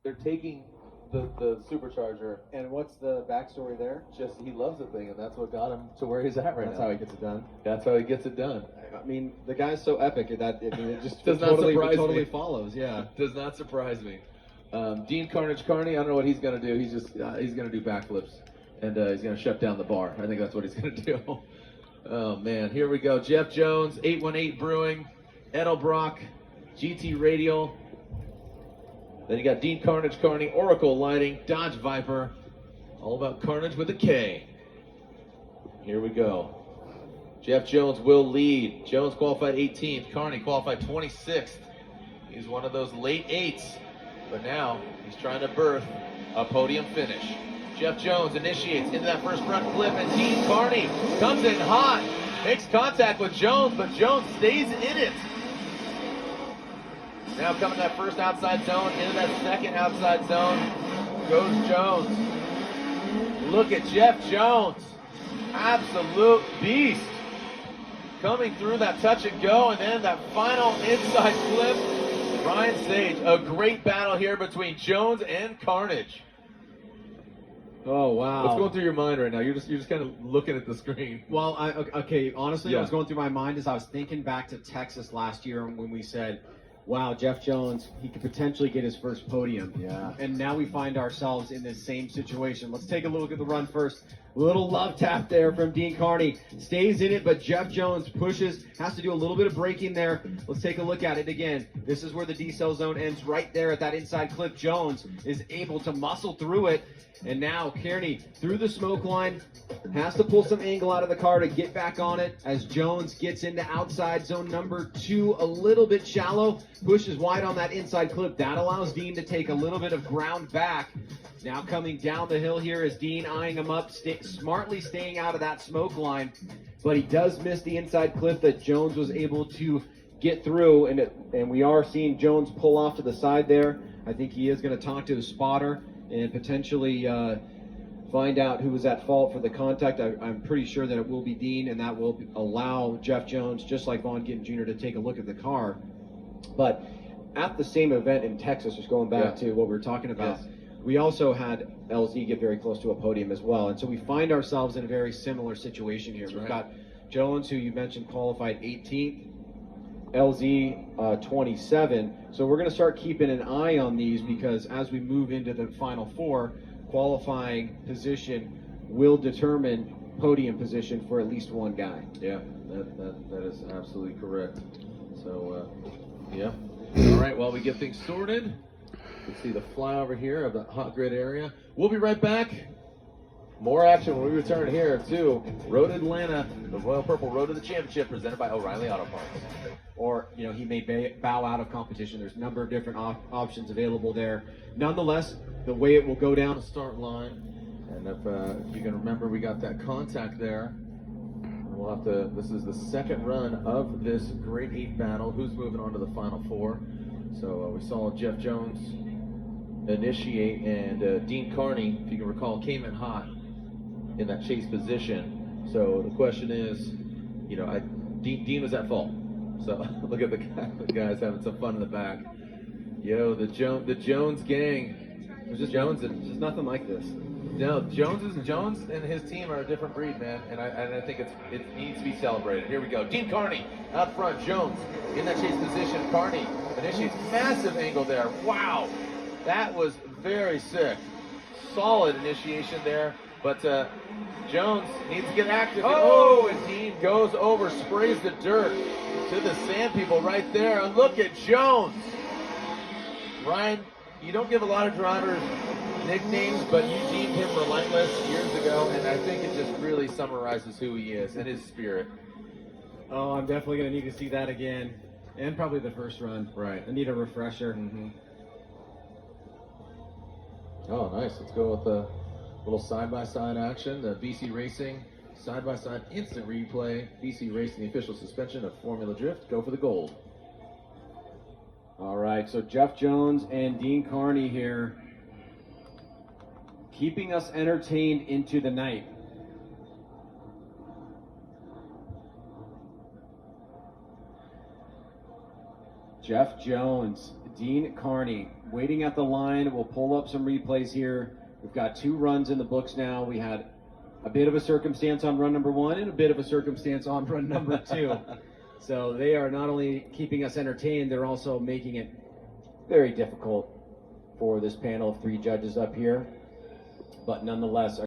They're taking the supercharger. And what's the backstory there? Just he loves the thing, and that's what got him to where he's at right That's now. how he gets it done. That's how he gets it done. I mean, the guy's so epic that it just Does not totally, surprise totally me. follows. Yeah. Does not surprise me. Dean Carnage Kearney, I don't know what he's gonna do. He's just he's gonna do backflips, and he's gonna shut down the bar. I think that's what he's gonna do. Oh man, here we go. Jeff Jones, 818 Brewing, Edelbrock, GT Radial. Then you got Dean Carnage Kearney, Oracle Lighting, Dodge Viper. All about carnage with a K. Here we go. Jeff Jones will lead. Jones qualified 18th. Kearney qualified 26th. He's one of those late eights. But now he's trying to birth a podium finish. Jeff Jones initiates into that first front flip, and Dean Kearney comes in hot. Makes contact with Jones, but Jones stays in it. Now coming that first outside zone, into that second outside zone goes Jones. Look at Jeff Jones. Absolute beast. Coming through that touch and go, and then that final inside flip. Ryan Sage, a great battle here between Jones and Carnage. Oh wow. What's going through your mind right now? You're just kind of looking at the screen. Well, okay. Honestly, Yeah. what was going through my mind is I was thinking back to Texas last year when we said, "Wow, Jeff Jones, he could potentially get his first podium." Yeah. And now we find ourselves in this same situation. Let's take a look at the run first. Little love tap there from Dean Kearney. Stays in it, but Jeff Jones pushes. Has to do a little bit of braking there. Let's take a look at it again. This is where the decel zone ends right there at that inside clip. Jones is able to muscle through it. And now Kearney through the smoke line. Has to pull some angle out of the car to get back on it as Jones gets into outside zone number 2, a little bit shallow. Pushes wide on that inside clip. That allows Dean to take a little bit of ground back. Now coming down the hill here is Dean eyeing him up, smartly staying out of that smoke line. But he does miss the inside clip that Jones was able to get through. And we are seeing Jones pull off to the side there. I think he is going to talk to the spotter and potentially find out who was at fault for the contact. I'm pretty sure that it will be Dean, and that will allow Jeff Jones, just like Vaughn Gittin Jr., to take a look at the car. But at the same event in Texas, just going back to what we were talking about, we also had LZ get very close to a podium as well. And so we find ourselves in a very similar situation here. We've got Jones, who you mentioned qualified 18th, LZ 27. So we're going to start keeping an eye on these because as we move into the final 4, qualifying position will determine podium position for at least one guy. Yeah, that is absolutely correct. So, yeah. All right, while we get things sorted, you can see the flyover here of the hot grid area. We'll be right back. More action when we return here to Road Atlanta, the Royal Purple Road to the Championship, presented by O'Reilly Auto Parts. Or, he may bow out of competition. There's a number of different options available there. Nonetheless, the way it will go down The start line, and if you can remember, we got that contact there. We'll have to. This is the second run of this Grade 8 battle. Who's moving on to the final 4? So we saw Jeff Jones initiate, and Dean Kearney, if you can recall, came in hot in that chase position. So the question is, Dean was at fault. So look at the guys having some fun in the back. Yo, the Jones gang. There's just there's nothing like this. No, Jones and his team are a different breed, man, and I think it needs to be celebrated. Here we go. Dean Kearney out front. Jones in that chase position. Kearney initiates massive angle there. Wow, that was very sick. Solid initiation there, but Jones needs to get active. Oh, and Dean goes over, sprays the dirt to the sand people right there. And look at Jones. Ryan, you don't give a lot of drivers nicknames, but you deemed him relentless years ago, and I think it just really summarizes who he is and his spirit. Oh, I'm definitely going to need to see that again, and probably the first run. Right. I need a refresher. Oh, nice. Let's go with the little side-by-side action. The BC Racing side-by-side instant replay. BC Racing, the official suspension of Formula Drift. Go for the gold. All right, so Jeff Jones and Dean Kearney here, keeping us entertained into the night. Jeff Jones Dean Kearney waiting at the line. We'll pull up some replays here. We've got 2 runs in the books now. We had a bit of a circumstance on run number 1 and a bit of a circumstance on run number 2. So they are not only keeping us entertained, they're also making it very difficult for this panel of 3 judges up here. But nonetheless,